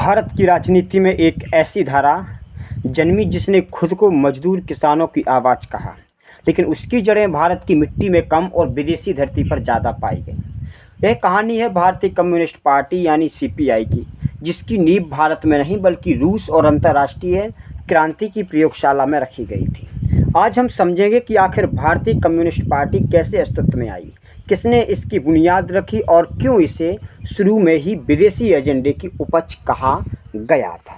भारत की राजनीति में एक ऐसी धारा जन्मी जिसने खुद को मजदूर किसानों की आवाज़ कहा, लेकिन उसकी जड़ें भारत की मिट्टी में कम और विदेशी धरती पर ज़्यादा पाई गई। यह कहानी है भारतीय कम्युनिस्ट पार्टी यानी सीपीआई की, जिसकी नींव भारत में नहीं बल्कि रूस और अंतर्राष्ट्रीय क्रांति की प्रयोगशाला में रखी गई थी। आज हम समझेंगे कि आखिर भारतीय कम्युनिस्ट पार्टी कैसे अस्तित्व में आई, किसने इसकी बुनियाद रखी और क्यों इसे शुरू में ही विदेशी एजेंडे की उपज कहा गया था।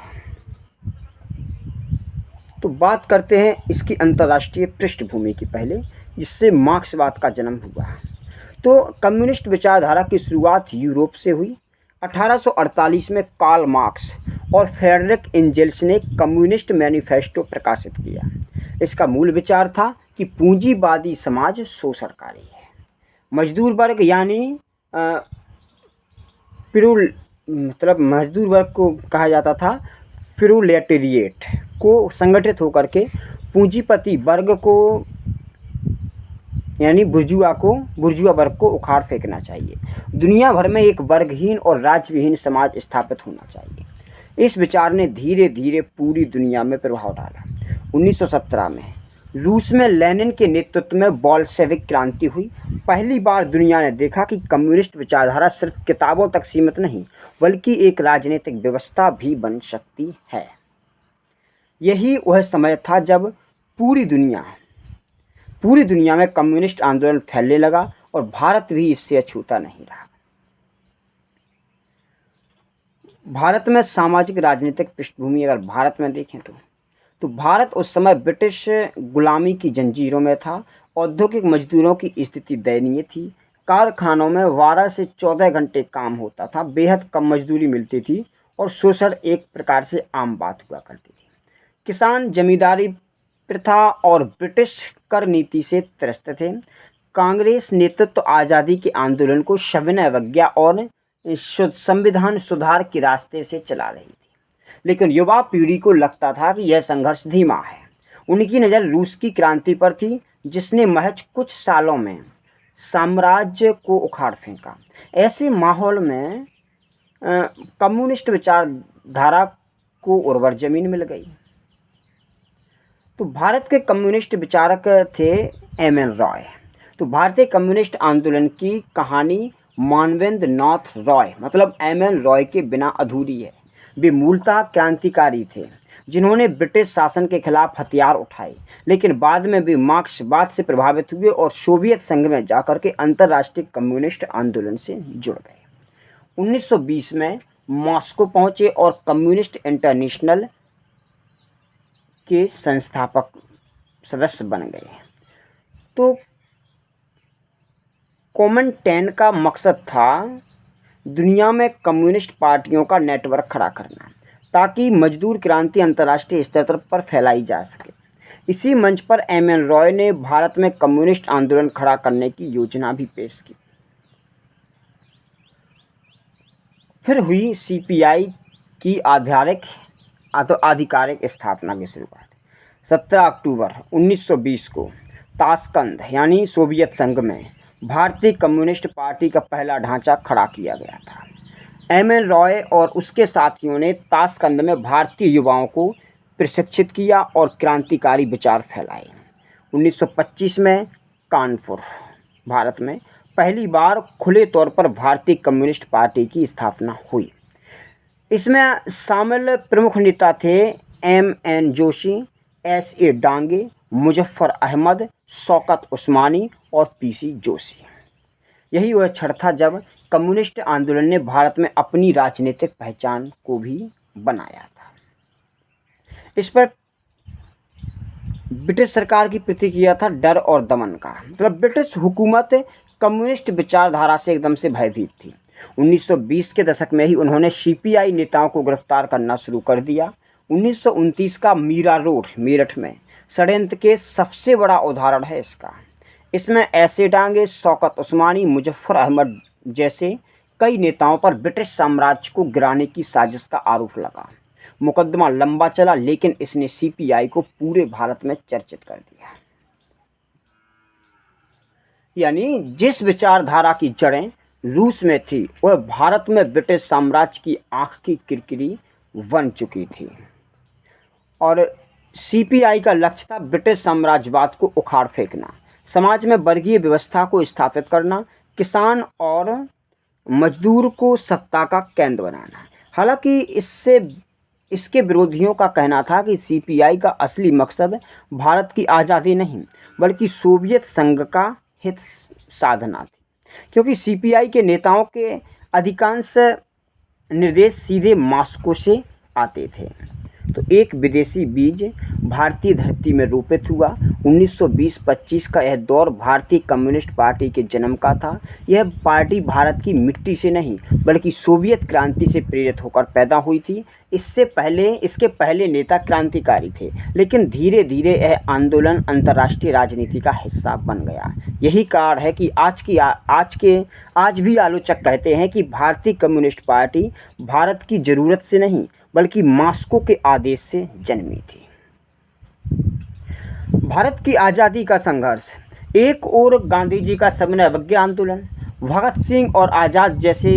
तो बात करते हैं इसकी अंतर्राष्ट्रीय पृष्ठभूमि की पहले, जिससे मार्क्सवाद का जन्म हुआ। तो कम्युनिस्ट विचारधारा की शुरुआत यूरोप से हुई। 1848 में कार्ल मार्क्स और फ्रेडरिक एंजेल्स ने कम्युनिस्ट मैनिफेस्टो प्रकाशित किया। इसका मूल विचार था कि पूंजीवादी समाज शोषणकारी है। मजदूर वर्ग यानी मजदूर वर्ग को कहा जाता था प्रोलेटेरिएट को संगठित होकर के पूंजीपति वर्ग को यानी बुर्जुआ वर्ग को उखाड़ फेंकना चाहिए। दुनिया भर में एक वर्गहीन और राज्यविहीन समाज स्थापित होना चाहिए। इस विचार ने धीरे धीरे पूरी दुनिया में प्रभाव डाला। 1917 में रूस में लेनिन के नेतृत्व में बोल्शेविक क्रांति हुई। पहली बार दुनिया ने देखा कि कम्युनिस्ट विचारधारा सिर्फ किताबों तक सीमित नहीं बल्कि एक राजनीतिक व्यवस्था भी बन सकती है। यही वह समय था जब पूरी दुनिया में कम्युनिस्ट आंदोलन फैलने लगा और भारत भी इससे अछूता नहीं रहा। भारत में सामाजिक राजनीतिक पृष्ठभूमि अगर भारत में देखें तो भारत उस समय ब्रिटिश गुलामी की जंजीरों में था। औद्योगिक मजदूरों की स्थिति दयनीय थी। कारखानों में 12 से 14 घंटे काम होता था, बेहद कम मजदूरी मिलती थी और शोषण एक प्रकार से आम बात हुआ करती थी। किसान जमींदारी प्रथा और ब्रिटिश कर नीति से त्रस्त थे। कांग्रेस नेतृत्व आज़ादी के आंदोलन को सविनय अवज्ञा और संविधान सुधार के रास्ते से चला रही थी, लेकिन युवा पीढ़ी को लगता था कि यह संघर्ष धीमा है। उनकी नज़र रूस की क्रांति पर थी, जिसने महज कुछ सालों में साम्राज्य को उखाड़ फेंका। ऐसे माहौल में कम्युनिस्ट विचारधारा को उर्वर जमीन मिल गई। तो भारत के कम्युनिस्ट विचारक थे एम.एन. रॉय। तो भारतीय कम्युनिस्ट आंदोलन की कहानी मानवेंद्र नाथ रॉय मतलब एम.एन. रॉय के बिना अधूरी है। वे मूलतः क्रांतिकारी थे जिन्होंने ब्रिटिश शासन के खिलाफ हथियार उठाए, लेकिन बाद में वे मार्क्सवाद से प्रभावित हुए और सोवियत संघ में जाकर के अंतर्राष्ट्रीय कम्युनिस्ट आंदोलन से जुड़ गए। 1920 में मॉस्को पहुंचे और कम्युनिस्ट इंटरनेशनल के संस्थापक सदस्य बन गए। तो कॉमिंटेर्न का मकसद था दुनिया में कम्युनिस्ट पार्टियों का नेटवर्क खड़ा करना, ताकि मजदूर क्रांति अंतर्राष्ट्रीय स्तर पर फैलाई जा सके। इसी मंच पर एम.एन. रॉय ने भारत में कम्युनिस्ट आंदोलन खड़ा करने की योजना भी पेश की। फिर हुई सीपीआई की आधिकारिक स्थापना की शुरुआत। 17 अक्टूबर 1920 को ताशकंद यानी सोवियत संघ में भारतीय कम्युनिस्ट पार्टी का पहला ढांचा खड़ा किया गया था। एम.एन. रॉय और उसके साथियों ने ताशकंद में भारतीय युवाओं को प्रशिक्षित किया और क्रांतिकारी विचार फैलाए। 1925 में कानपुर भारत में पहली बार खुले तौर पर भारतीय कम्युनिस्ट पार्टी की स्थापना हुई। इसमें शामिल प्रमुख नेता थे एम.एन. जोशी, एस.ए. डांगे, मुजफ्फर अहमद, शौकत उस्मानी और पी.सी. जोशी। यही वह क्षण था जब कम्युनिस्ट आंदोलन ने भारत में अपनी राजनीतिक पहचान को भी बनाया था। इस पर ब्रिटिश सरकार की प्रतिक्रिया था डर और दमन का। मतलब ब्रिटिश हुकूमत कम्युनिस्ट विचारधारा से एकदम से भयभीत थी। 1920 के दशक में ही उन्होंने सीपीआई नेताओं को गिरफ्तार करना शुरू कर दिया। 1929 का मीरा रोड मेरठ में षड्यंत्र के सबसे बड़ा उदाहरण है इसका। इसमें एस.ए. डांगे, शौकत उस्मानी, मुजफ्फर अहमद जैसे कई नेताओं पर ब्रिटिश साम्राज्य को गिराने की साजिश का आरोप लगा। मुकदमा लंबा चला, लेकिन इसने सीपीआई को पूरे भारत में चर्चित कर दिया। यानी जिस विचारधारा की जड़ें रूस में थी वह भारत में ब्रिटिश साम्राज्य की आँख की किरकिरी बन चुकी थी और सीपीआई का लक्ष्य था ब्रिटिश साम्राज्यवाद को उखाड़ फेंकना, समाज में वर्गीय व्यवस्था को स्थापित करना, किसान और मजदूर को सत्ता का केंद्र बनाना। हालांकि इसके विरोधियों का कहना था कि सीपीआई का असली मकसद भारत की आज़ादी नहीं बल्कि सोवियत संघ का हित साधना थी, क्योंकि सीपीआई के नेताओं के अधिकांश निर्देश सीधे मॉस्को से आते थे। तो एक विदेशी बीज भारतीय धरती में रोपित हुआ। 1920-25 का यह दौर भारतीय कम्युनिस्ट पार्टी के जन्म का था। यह पार्टी भारत की मिट्टी से नहीं बल्कि सोवियत क्रांति से प्रेरित होकर पैदा हुई थी। इसके पहले नेता क्रांतिकारी थे, लेकिन धीरे धीरे यह आंदोलन अंतर्राष्ट्रीय राजनीति का हिस्सा बन गया। यही कारण है कि आज भी आलोचक कहते हैं कि भारतीय कम्युनिस्ट पार्टी भारत की ज़रूरत से नहीं बल्कि मॉस्को के आदेश से जन्मी थी। भारत की आज़ादी का संघर्ष। एक ओर गांधी जी का सविनय अवज्ञा आंदोलन, भगत सिंह और आज़ाद जैसे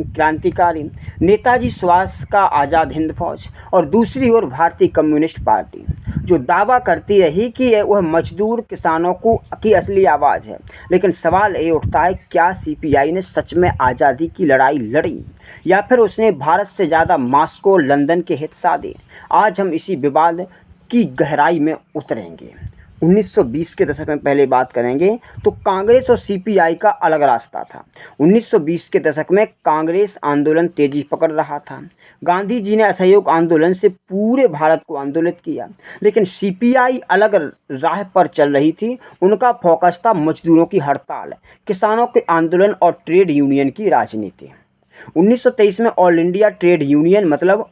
क्रांतिकारी, नेताजी सुभाष का आज़ाद हिंद फौज, और दूसरी ओर भारतीय कम्युनिस्ट पार्टी जो दावा करती रही कि वह मजदूर किसानों की असली आवाज़ है। लेकिन सवाल ये उठता है, क्या सीपीआई ने सच में आज़ादी की लड़ाई लड़ी या फिर उसने भारत से ज़्यादा मॉस्को और लंदन के हित साधे? आज हम इसी विवाद की गहराई में उतरेंगे। 1920 के दशक में पहले बात करेंगे तो कांग्रेस और सीपीआई का अलग रास्ता था। 1920 के दशक में कांग्रेस आंदोलन तेजी पकड़ रहा था। गांधी जी ने असहयोग आंदोलन से पूरे भारत को आंदोलित किया, लेकिन सीपीआई अलग राह पर चल रही थी। उनका फोकस था मजदूरों की हड़ताल, किसानों के आंदोलन और ट्रेड यूनियन की राजनीति। 1923 में ऑल इंडिया ट्रेड यूनियन मतलब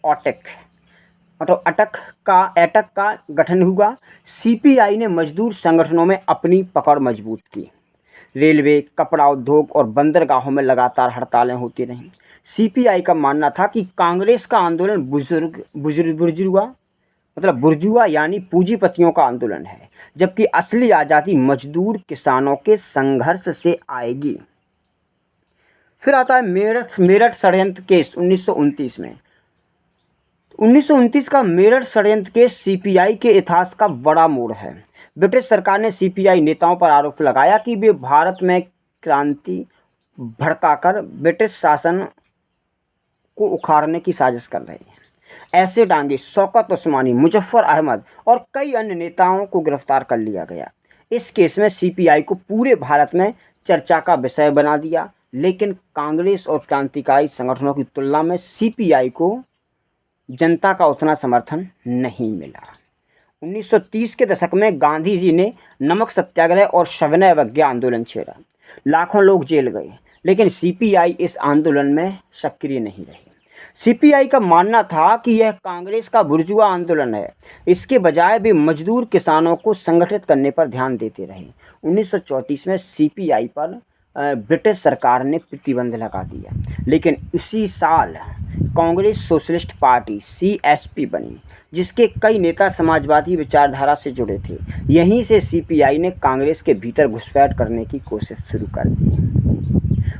एटक का गठन हुआ। सीपीआई ने मजदूर संगठनों में अपनी पकड़ मजबूत की। रेलवे, कपड़ा उद्योग और बंदरगाहों में लगातार हड़तालें होती रहीं। सीपीआई का मानना था कि कांग्रेस का आंदोलन बुर्जुआ यानी पूंजीपतियों का आंदोलन है, जबकि असली आज़ादी मजदूर किसानों के संघर्ष से आएगी। फिर आता है मेरठ षड्यंत्र केस 1929 में। 1929 का मेरठ षड्यंत्र केस सीपीआई के इतिहास का बड़ा मोड़ है। ब्रिटिश सरकार ने सीपीआई नेताओं पर आरोप लगाया कि वे भारत में क्रांति भड़काकर ब्रिटिश शासन को उखाड़ने की साजिश कर रहे हैं। ऐसे डांगे शौकत उस्मानी, मुजफ्फर अहमद और कई अन्य नेताओं को गिरफ्तार कर लिया गया। इस केस में सीपीआई को पूरे भारत में चर्चा का विषय बना दिया, लेकिन कांग्रेस और क्रांतिकारी संगठनों की तुलना में सीपीआई को जनता का उतना समर्थन नहीं मिला। 1930 के दशक में गांधी जी ने नमक सत्याग्रह और सविनय अवज्ञा आंदोलन छेड़ा। लाखों लोग जेल गए, लेकिन सीपीआई इस आंदोलन में सक्रिय नहीं रही। सीपीआई का मानना था कि यह कांग्रेस का बुर्जुआ आंदोलन है। इसके बजाय वे मजदूर किसानों को संगठित करने पर ध्यान देते रहे। 1934 में सीपीआई पर ब्रिटिश सरकार ने प्रतिबंध लगा दिया, लेकिन इसी साल कांग्रेस सोशलिस्ट पार्टी सीएसपी बनी, जिसके कई नेता समाजवादी विचारधारा से जुड़े थे। यहीं से सीपीआई ने कांग्रेस के भीतर घुसपैठ करने की कोशिश शुरू कर दी।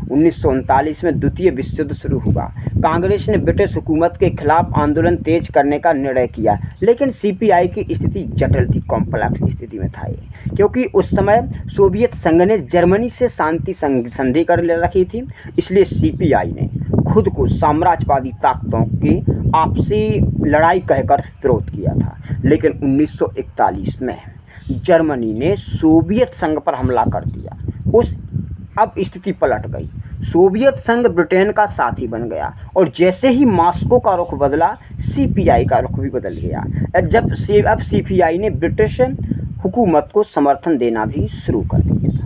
1939 में द्वितीय विश्व युद्ध शुरू हुआ। कांग्रेस ने ब्रिटिश हुकूमत के खिलाफ आंदोलन तेज करने का निर्णय किया, लेकिन सीपीआई की स्थिति जटिल थी, कॉम्प्लेक्स स्थिति में था ये, क्योंकि उस समय सोवियत संघ ने जर्मनी से शांति संधि कर ले रखी थी। इसलिए सीपीआई ने खुद को साम्राज्यवादी ताकतों की आपसी लड़ाई कहकर विरोध किया था। लेकिन 1941 में जर्मनी ने सोवियत संघ पर हमला कर दिया। अब स्थिति पलट गई। सोवियत संघ ब्रिटेन का साथी बन गया और जैसे ही मॉस्को का रुख बदला, सीपीआई का रुख भी बदल गया। अब सीपीआई ने ब्रिटिश हुकूमत को समर्थन देना भी शुरू कर दिया था।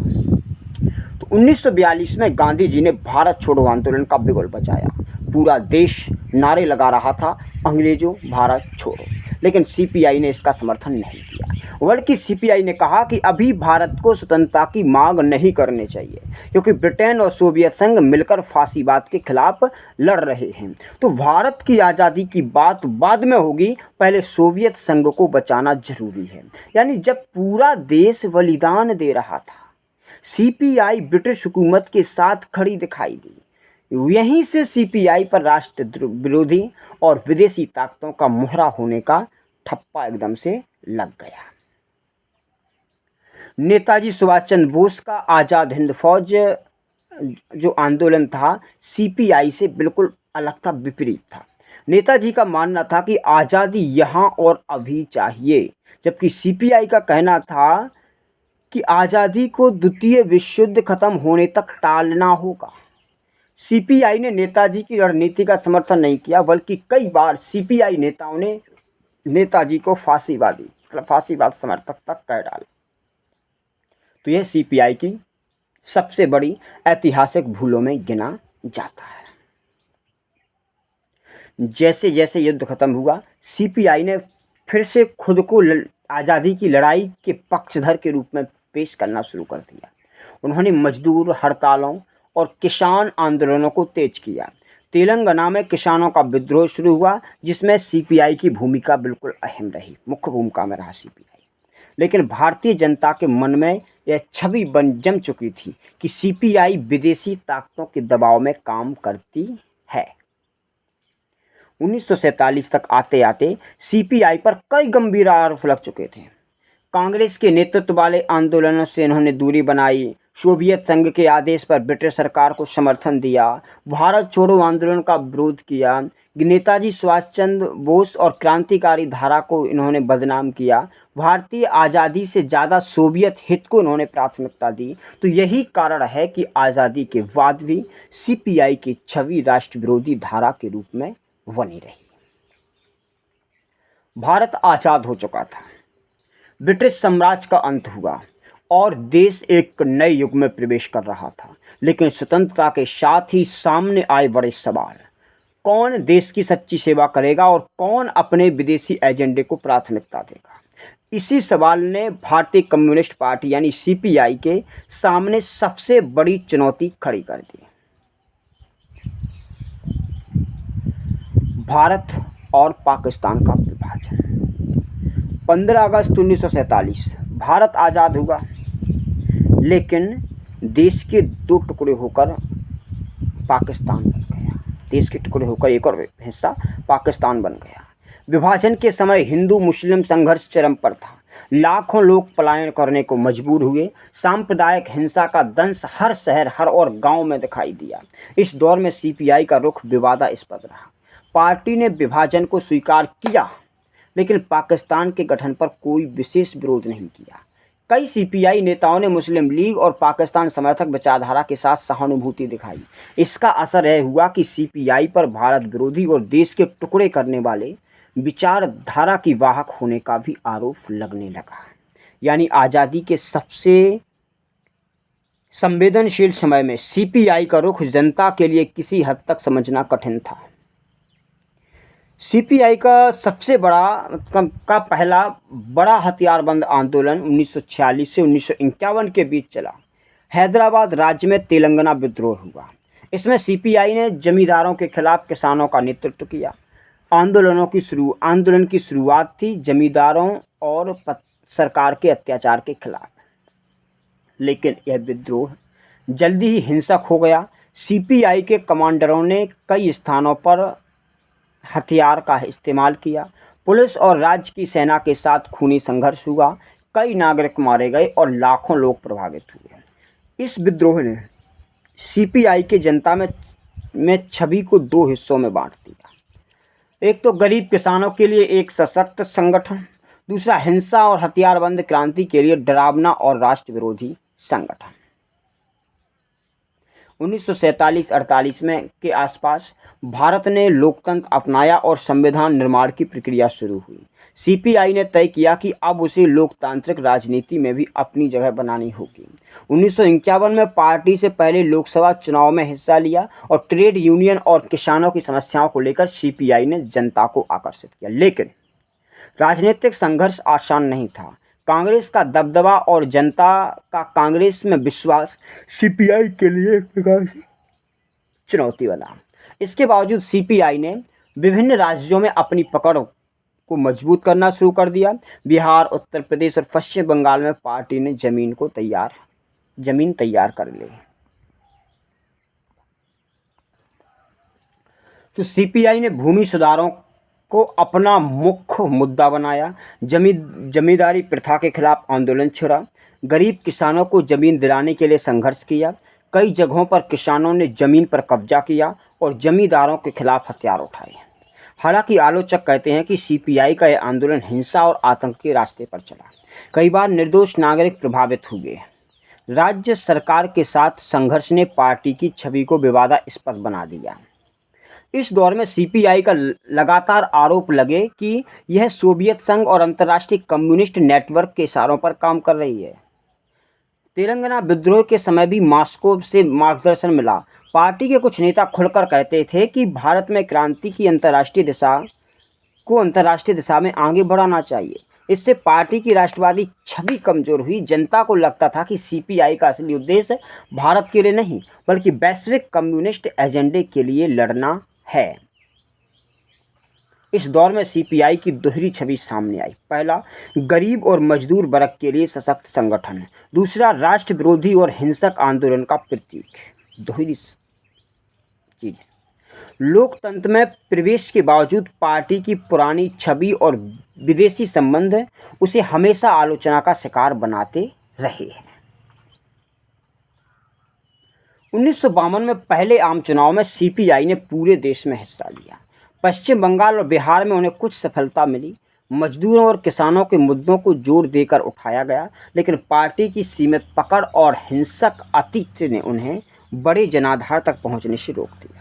तो 1942 में गांधी जी ने भारत छोड़ो आंदोलन का बिगुल बजाया। पूरा देश नारे लगा रहा था, अंग्रेजों भारत छोड़ो, लेकिन सीपीआई ने इसका समर्थन नहीं किया। बल्कि सीपीआई ने कहा कि अभी भारत को स्वतंत्रता की मांग नहीं करनी चाहिए, क्योंकि ब्रिटेन और सोवियत संघ मिलकर फासीवाद के खिलाफ लड़ रहे हैं। तो भारत की आज़ादी की बात बाद में होगी, पहले सोवियत संघ को बचाना जरूरी है। यानी जब पूरा देश बलिदान दे रहा था, सीपीआई ब्रिटिश हुकूमत के साथ खड़ी दिखाई दी। यहीं से सीपीआई पर राष्ट्र विरोधी और विदेशी ताकतों का मुहरा होने का ठप्पा एकदम से लग गया। नेताजी सुभाष चंद्र बोस का आज़ाद हिंद फौज जो आंदोलन था सीपीआई से बिल्कुल अलग था, विपरीत था। नेताजी का मानना था कि आज़ादी यहाँ और अभी चाहिए, जबकि सीपीआई का कहना था कि आज़ादी को द्वितीय विश्व युद्ध खत्म होने तक टालना होगा। सीपीआई ने नेताजी की रणनीति का समर्थन नहीं किया, बल्कि कई बार सीपीआई नेताओं ने नेताजी को फांसीवादी मतलब फांसीवाद समर्थक तक कह डाला। तो यह सीपीआई की सबसे बड़ी ऐतिहासिक भूलों में गिना जाता है। जैसे जैसे युद्ध खत्म हुआ, सीपीआई ने फिर से खुद को आज़ादी की लड़ाई के पक्षधर के रूप में पेश करना शुरू कर दिया। उन्होंने मजदूर हड़तालों और किसान आंदोलनों को तेज किया। तेलंगाना में किसानों का विद्रोह शुरू हुआ, जिसमें सीपीआई की भूमिका बिल्कुल अहम रही, मुख्य भूमिका में रहा सीपीआई। लेकिन भारतीय जनता के मन में यह छवि जम चुकी थी कि सीपीआई विदेशी ताकतों के दबाव में काम करती है। 1947 तक आते आते सीपीआई पर कई गंभीर आरोप लग चुके थे। कांग्रेस के नेतृत्व वाले आंदोलनों से इन्होंने दूरी बनाई, सोवियत संघ के आदेश पर ब्रिटिश सरकार को समर्थन दिया, भारत छोड़ो आंदोलन का विरोध किया, नेताजी सुभाष चंद्र बोस और क्रांतिकारी धारा को इन्होंने बदनाम किया, भारतीय आज़ादी से ज़्यादा सोवियत हित को इन्होंने प्राथमिकता दी। तो यही कारण है कि आज़ादी के बाद भी सीपीआई की छवि राष्ट्र विरोधी धारा के रूप में बनी रही। भारत आज़ाद हो चुका था, ब्रिटिश साम्राज्य का अंत हुआ और देश एक नए युग में प्रवेश कर रहा था। लेकिन स्वतंत्रता के साथ ही सामने आए बड़े सवाल, कौन देश की सच्ची सेवा करेगा और कौन अपने विदेशी एजेंडे को प्राथमिकता देगा। इसी सवाल ने भारतीय कम्युनिस्ट पार्टी यानी सीपीआई के सामने सबसे बड़ी चुनौती खड़ी कर दी। भारत और पाकिस्तान का विभाजन। 15 अगस्त 1947 भारत आज़ाद हुआ, लेकिन देश के दो टुकड़े होकर पाकिस्तान बन गया। देश के टुकड़े होकर एक और हिस्सा पाकिस्तान बन गया। विभाजन के समय हिंदू मुस्लिम संघर्ष चरम पर था। लाखों लोग पलायन करने को मजबूर हुए। सांप्रदायिक हिंसा का दंश हर शहर हर और गांव में दिखाई दिया। इस दौर में सीपीआई का रुख विवादास्पद रहा। पार्टी ने विभाजन को स्वीकार किया, लेकिन पाकिस्तान के गठन पर कोई विशेष विरोध नहीं किया। कई सीपीआई नेताओं ने मुस्लिम लीग और पाकिस्तान समर्थक विचारधारा के साथ सहानुभूति दिखाई। इसका असर यह हुआ कि सीपीआई पर भारत विरोधी और देश के टुकड़े करने वाले विचारधारा की वाहक होने का भी आरोप लगने लगा। यानी आज़ादी के सबसे संवेदनशील समय में सीपीआई का रुख जनता के लिए किसी हद तक समझना कठिन था। सीपीआई का सबसे बड़ा पहला बड़ा हथियारबंद आंदोलन 1946 से 1951 के बीच चला। हैदराबाद राज्य में तेलंगाना विद्रोह हुआ। इसमें सीपीआई ने जमींदारों के खिलाफ किसानों का नेतृत्व किया। आंदोलन की शुरुआत थी जमींदारों और सरकार के अत्याचार के खिलाफ, लेकिन यह विद्रोह जल्दी ही हिंसक हो गया। सीपीआई के कमांडरों ने कई स्थानों पर हथियार का इस्तेमाल किया। पुलिस और राज्य की सेना के साथ खूनी संघर्ष हुआ। कई नागरिक मारे गए और लाखों लोग प्रभावित हुए। इस विद्रोह ने सीपीआई के जनता में छवि को दो हिस्सों में बांट दिया। एक तो गरीब किसानों के लिए एक सशक्त संगठन, दूसरा हिंसा और हथियारबंद क्रांति के लिए डरावना और राष्ट्र विरोधी संगठन। 1947-48 में के आसपास भारत ने लोकतंत्र अपनाया और संविधान निर्माण की प्रक्रिया शुरू हुई। सीपीआई ने तय किया कि अब उसे लोकतांत्रिक राजनीति में भी अपनी जगह बनानी होगी। 1951 में पार्टी से पहले लोकसभा चुनाव में हिस्सा लिया और ट्रेड यूनियन और किसानों की समस्याओं को लेकर सीपीआई ने जनता को आकर्षित किया। लेकिन राजनीतिक संघर्ष आसान नहीं था। कांग्रेस का दबदबा और जनता का कांग्रेस में विश्वास सीपीआई के लिए एक प्रकार से चुनौती बना। इसके बावजूद सीपीआई ने विभिन्न राज्यों में अपनी पकड़ को मजबूत करना शुरू कर दिया। बिहार, उत्तर प्रदेश और पश्चिम बंगाल में पार्टी ने जमीन तैयार कर ली। तो सीपीआई ने भूमि सुधारों को अपना मुख्य मुद्दा बनाया। जमींदारी प्रथा के खिलाफ आंदोलन छेड़ा, गरीब किसानों को जमीन दिलाने के लिए संघर्ष किया। कई जगहों पर किसानों ने जमीन पर कब्जा किया और जमींदारों के खिलाफ हथियार उठाए। हालांकि आलोचक कहते हैं कि सीपीआई का यह आंदोलन हिंसा और आतंक के रास्ते पर चला। कई बार निर्दोष नागरिक प्रभावित हुए। राज्य सरकार के साथ संघर्ष ने पार्टी की छवि को विवादास्पद बना दिया। इस दौर में सीपीआई का लगातार आरोप लगे कि यह सोवियत संघ और अंतर्राष्ट्रीय कम्युनिस्ट नेटवर्क के इशारों पर काम कर रही है। तेलंगाना विद्रोह के समय भी मॉस्को से मार्गदर्शन मिला। पार्टी के कुछ नेता खुलकर कहते थे कि भारत में क्रांति की अंतर्राष्ट्रीय दिशा में आगे बढ़ाना चाहिए। इससे पार्टी की राष्ट्रवादी छवि कमजोर हुई। जनता को लगता था कि सीपीआई का असली उद्देश्य भारत के लिए नहीं बल्कि वैश्विक कम्युनिस्ट एजेंडे के लिए लड़ना है। इस दौर में सीपीआई की दोहरी छवि सामने आई। पहला, गरीब और मजदूर वर्ग के लिए सशक्त संगठन। दूसरा, राष्ट्र विरोधी और हिंसक आंदोलन का प्रतीक। दोहरी चीज। लोकतंत्र में प्रवेश के बावजूद पार्टी की पुरानी छवि और विदेशी संबंध उसे हमेशा आलोचना का शिकार बनाते रहे हैं। 1952 में पहले आम चुनाव में सीपीआई ने पूरे देश में हिस्सा लिया। पश्चिम बंगाल और बिहार में उन्हें कुछ सफलता मिली। मजदूरों और किसानों के मुद्दों को जोर देकर उठाया गया, लेकिन पार्टी की सीमित पकड़ और हिंसक आतिथ्य ने उन्हें बड़े जनाधार तक पहुंचने से रोक दिया।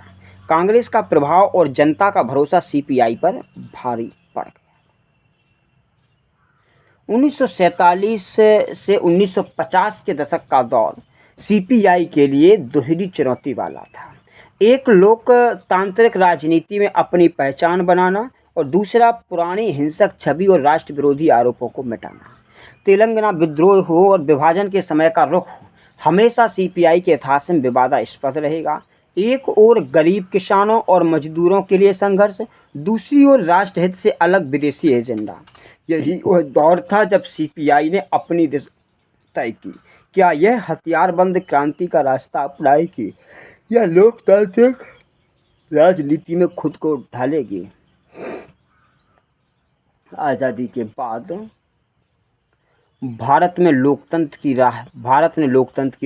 कांग्रेस का प्रभाव और जनता का भरोसा सीपीआई पर भारी पड़ गया। 1947 से 1950 के दशक का दौर सीपीआई के लिए दोहरी चुनौती वाला था। एक, लोकतांत्रिक राजनीति में अपनी पहचान बनाना और दूसरा, पुरानी हिंसक छवि और राष्ट्र विरोधी आरोपों को मिटाना। तेलंगाना विद्रोह हो और विभाजन के समय का रुख हमेशा सीपीआई के इतिहास में विवादास्पद रहेगा। एक ओर गरीब किसानों और मजदूरों के लिए संघर्ष, दूसरी ओर राष्ट्रहित से अलग विदेशी एजेंडा। यही वह दौर था जब सीपीआई ने अपनी दिशा तय की। क्या यह हथियारबंद क्रांति का रास्ता अपनाएगी या लोकतांत्रिक राजनीति में खुद को ढालेगी? आज़ादी के बाद भारत ने लोकतंत्र की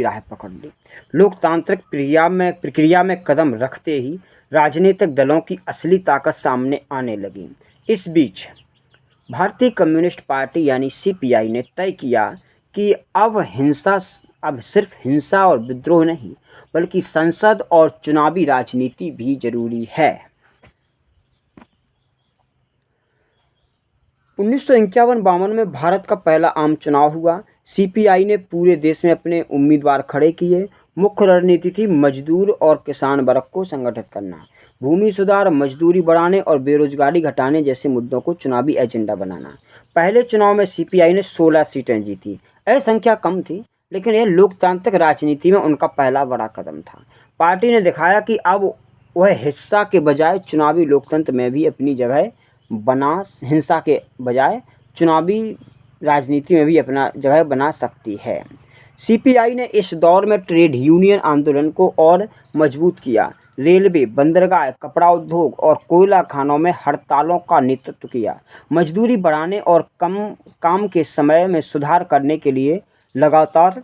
राह पकड़ ली। लोकतांत्रिक प्रक्रिया में कदम रखते ही राजनीतिक दलों की असली ताकत सामने आने लगी। इस बीच भारतीय कम्युनिस्ट पार्टी यानी सीपीआई ने तय किया कि अब सिर्फ हिंसा और विद्रोह नहीं बल्कि संसद और चुनावी राजनीति भी जरूरी है। 1951-52 में भारत का पहला आम चुनाव हुआ। सीपीआई ने पूरे देश में अपने उम्मीदवार खड़े किए। मुख्य रणनीति थी मजदूर और किसान वर्ग को संगठित करना, भूमि सुधार, मजदूरी बढ़ाने और बेरोजगारी घटाने जैसे मुद्दों को चुनावी एजेंडा बनाना। पहले चुनाव में सीपीआई ने 16 सीटें जीती। यह संख्या कम थी, लेकिन यह लोकतांत्रिक राजनीति में उनका पहला बड़ा कदम था। पार्टी ने दिखाया कि अब वह हिंसा के बजाय चुनावी लोकतंत्र में भी अपनी जगह हिंसा के बजाय चुनावी राजनीति में भी अपना जगह बना सकती है। सीपीआई ने इस दौर में ट्रेड यूनियन आंदोलन को और मजबूत किया। रेलवे, बंदरगाह, कपड़ा उद्योग और कोयला खानों में हड़तालों का नेतृत्व किया। मजदूरी बढ़ाने और काम के समय में सुधार करने के लिए लगातार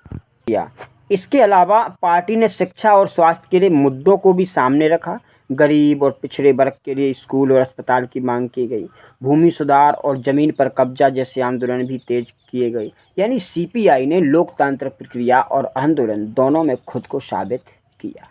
किया। इसके अलावा पार्टी ने शिक्षा और स्वास्थ्य के लिए मुद्दों को भी सामने रखा। गरीब और पिछड़े वर्ग के लिए स्कूल और अस्पताल की मांग की गई। भूमि सुधार और जमीन पर कब्जा जैसे आंदोलन भी तेज किए गए। यानी सीपीआई ने लोकतांत्रिक प्रक्रिया और आंदोलन दोनों में खुद को साबित किया।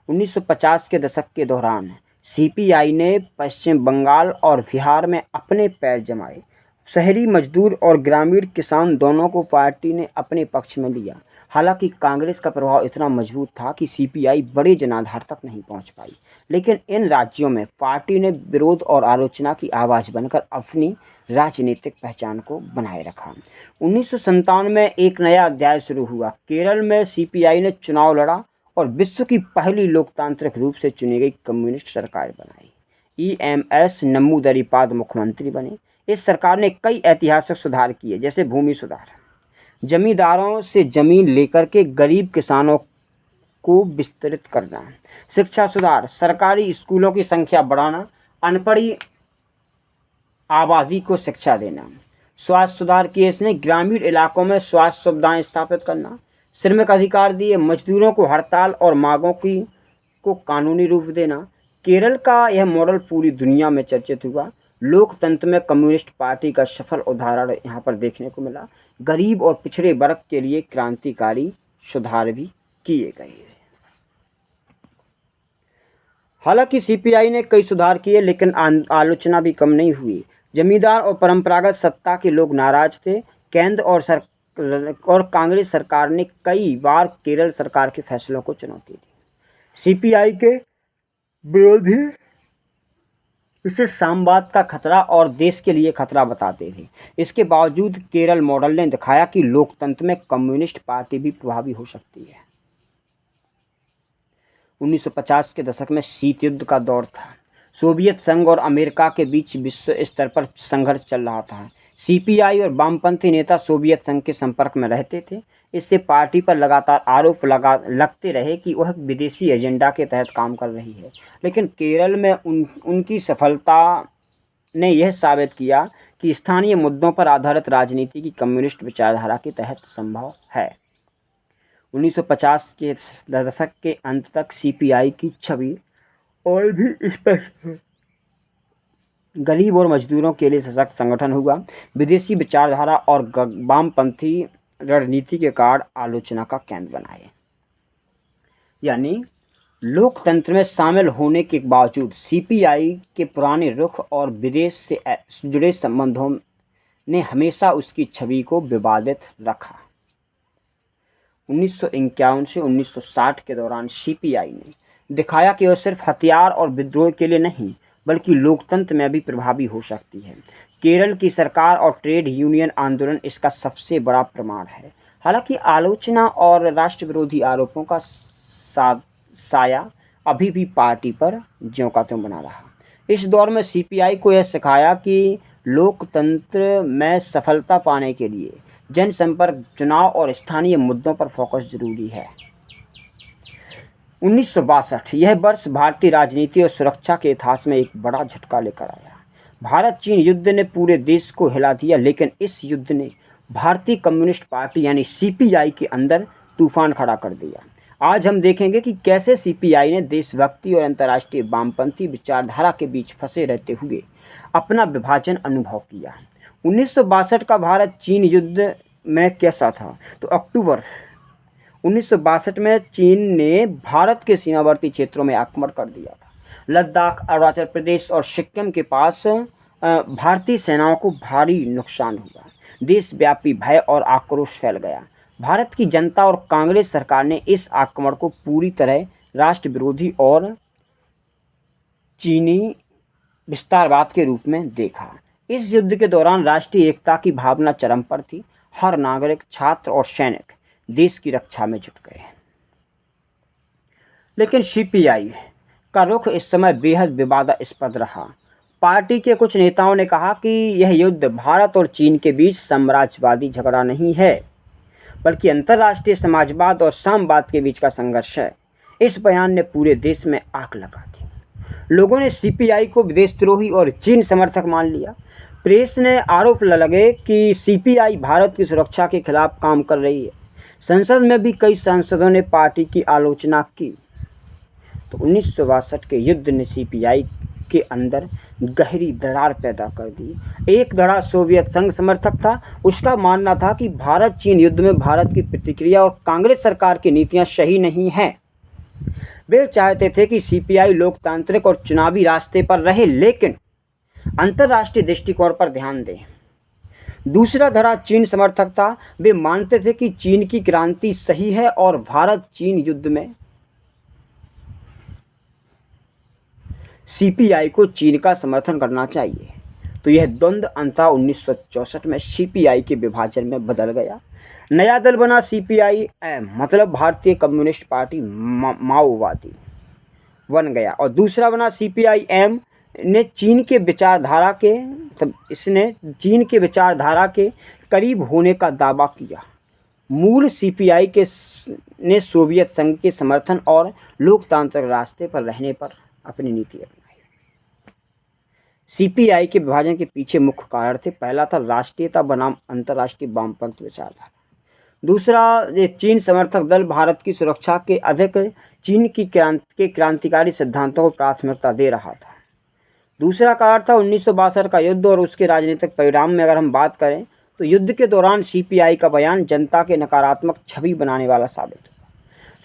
1950 के दशक के दौरान सीपीआई ने पश्चिम बंगाल और बिहार में अपने पैर जमाए। शहरी मजदूर और ग्रामीण किसान दोनों को पार्टी ने अपने पक्ष में लिया। हालांकि कांग्रेस का प्रभाव इतना मजबूत था कि सीपीआई बड़े जनाधार तक नहीं पहुंच पाई, लेकिन इन राज्यों में पार्टी ने विरोध और आलोचना की आवाज़ बनकर अपनी राजनीतिक पहचान को बनाए रखा। 1957 में एक नया अध्याय शुरू हुआ। केरल में सीपीआई ने चुनाव लड़ा और विश्व की पहली लोकतांत्रिक रूप से चुनी गई कम्युनिस्ट सरकार बनाई। ईएमएस नंबूदरीपाद मुख्यमंत्री बने। इस सरकार ने कई ऐतिहासिक सुधार किए, जैसे भूमि सुधार, जमींदारों से जमीन लेकर के गरीब किसानों को विस्तृत करना, शिक्षा सुधार, सरकारी स्कूलों की संख्या बढ़ाना, अनपढ़ी आबादी को शिक्षा देना, स्वास्थ्य सुधार किए इसने, ग्रामीण इलाकों में स्वास्थ्य सुविधाएं स्थापित करना, श्रमिक अधिकार दिए, मजदूरों को हड़ताल और मांगों की को कानूनी रूप देना। केरल का यह मॉडल पूरी दुनिया में चर्चित हुआ। लोकतंत्र में कम्युनिस्ट पार्टी का सफल उदाहरण यहाँ पर देखने को मिला। गरीब और पिछड़े वर्ग के लिए क्रांतिकारी सुधार भी किए गए। हालांकि सीपीआई ने कई सुधार किए, लेकिन आलोचना भी कम नहीं हुई। जमींदार और परंपरागत सत्ता के लोग नाराज थे। केंद्र और कांग्रेस सरकार ने कई बार केरल सरकार के फैसलों को चुनौती दी। सीपीआई के विरोधी इसे साम्यवाद का खतरा और देश के लिए खतरा बताते थे। इसके बावजूद केरल मॉडल ने दिखाया कि लोकतंत्र में कम्युनिस्ट पार्टी भी प्रभावी हो सकती है। 1950 के दशक में शीत युद्ध का दौर था। सोवियत संघ और अमेरिका के बीच विश्व स्तर पर संघर्ष चल रहा था। सीपीआई और वामपंथी नेता सोवियत संघ के संपर्क में रहते थे। इससे पार्टी पर लगातार आरोप लगते रहे कि वह विदेशी एजेंडा के तहत काम कर रही है। लेकिन केरल में उनकी सफलता ने यह साबित किया कि स्थानीय मुद्दों पर आधारित राजनीति की कम्युनिस्ट विचारधारा के तहत संभव है। 1950 के दशक के अंत तक सीपीआई की छवि और भी स्पष्ट है। गरीब और मजदूरों के लिए सशक्त संगठन हुआ। विदेशी विचारधारा और वामपंथी रणनीति के कारण आलोचना का केंद्र बनाए। यानी लोकतंत्र में शामिल होने के बावजूद सीपीआई के पुराने रुख और विदेश से जुड़े संबंधों ने हमेशा उसकी छवि को विवादित रखा। 1951 से 1960 के दौरान सीपीआई ने दिखाया कि वह सिर्फ हथियार और विद्रोह के लिए नहीं, बल्कि लोकतंत्र में भी प्रभावी हो सकती है। केरल की सरकार और ट्रेड यूनियन आंदोलन इसका सबसे बड़ा प्रमाण है। हालांकि आलोचना और राष्ट्र विरोधी आरोपों का साया अभी भी पार्टी पर ज्यों का त्यों बना रहा। इस दौर में सीपीआई को यह सिखाया कि लोकतंत्र में सफलता पाने के लिए जनसंपर्क, चुनाव और स्थानीय मुद्दों पर फोकस जरूरी है। 1962 यह वर्ष भारतीय राजनीति और सुरक्षा के इतिहास में एक बड़ा झटका लेकर आया। भारत चीन युद्ध ने पूरे देश को हिला दिया, लेकिन इस युद्ध ने भारतीय कम्युनिस्ट पार्टी यानी सीपीआई के अंदर तूफान खड़ा कर दिया। आज हम देखेंगे कि कैसे सीपीआई ने देशभक्ति और अंतर्राष्ट्रीय वामपंथी विचारधारा के बीच फंसे रहते हुए अपना विभाजन अनुभव किया। 1962 का भारत चीन युद्ध में कैसा था? तो अक्टूबर 1962 में चीन ने भारत के सीमावर्ती क्षेत्रों में आक्रमण कर दिया था। लद्दाख, अरुणाचल प्रदेश और सिक्किम के पास भारतीय सेनाओं को भारी नुकसान हुआ। देशव्यापी भय और आक्रोश फैल गया। भारत की जनता और कांग्रेस सरकार ने इस आक्रमण को पूरी तरह राष्ट्र विरोधी और चीनी विस्तारवाद के रूप में देखा। इस युद्ध के दौरान राष्ट्रीय एकता की भावना चरम पर थी। हर नागरिक, छात्र और सैनिक देश की रक्षा में जुट गए। लेकिन सीपीआई का रुख इस समय बेहद विवादास्पद रहा। पार्टी के कुछ नेताओं ने कहा कि यह युद्ध भारत और चीन के बीच साम्राज्यवादी झगड़ा नहीं है, बल्कि अंतर्राष्ट्रीय समाजवाद और साम्यवाद के बीच का संघर्ष है। इस बयान ने पूरे देश में आग लगा दी। लोगों ने सीपीआई को विदेशद्रोही और चीन समर्थक मान लिया। प्रेस ने आरोप लगे कि सीपीआई भारत की सुरक्षा के खिलाफ काम कर रही है। संसद में भी कई सांसदों ने पार्टी की आलोचना की। तो 1962 के युद्ध ने सीपीआई के अंदर गहरी दरार पैदा कर दी। एक धड़ा सोवियत संघ समर्थक था। उसका मानना था कि भारत चीन युद्ध में भारत की प्रतिक्रिया और कांग्रेस सरकार की नीतियां सही नहीं हैं। वे चाहते थे कि सीपीआई लोकतांत्रिक और चुनावी रास्ते पर रहे, लेकिन अंतर्राष्ट्रीय दृष्टिकोण पर ध्यान दें। दूसरा धड़ा चीन समर्थक था। वे मानते थे कि चीन की क्रांति सही है और भारत चीन युद्ध में सीपीआई को चीन का समर्थन करना चाहिए। तो यह द्वंद्व अंततः 1964 में सीपीआई के विभाजन में बदल गया। नया दल बना सीपीआई एम, मतलब भारतीय कम्युनिस्ट पार्टी माओवादी बन गया, और दूसरा बना सीपीआई एम ने चीन के विचारधारा के करीब होने का दावा किया। मूल सीपीआई के उसने सोवियत संघ के समर्थन और लोकतांत्रिक रास्ते पर रहने पर अपनी नीति अपनाई। सीपीआई के विभाजन के पीछे मुख्य कारण थे। पहला था राष्ट्रीयता बनाम अंतर्राष्ट्रीय वामपंथ विचारधारा। दूसरा, ये चीन समर्थक दल भारत की सुरक्षा के अधिक चीन की क्रांतिकारी सिद्धांतों को प्राथमिकता दे रहा था। दूसरा कारण था 1962 का युद्ध और उसके राजनीतिक परिणाम में अगर हम बात करें तो युद्ध के दौरान सीपीआई का बयान जनता के नकारात्मक छवि बनाने वाला साबित हुआ।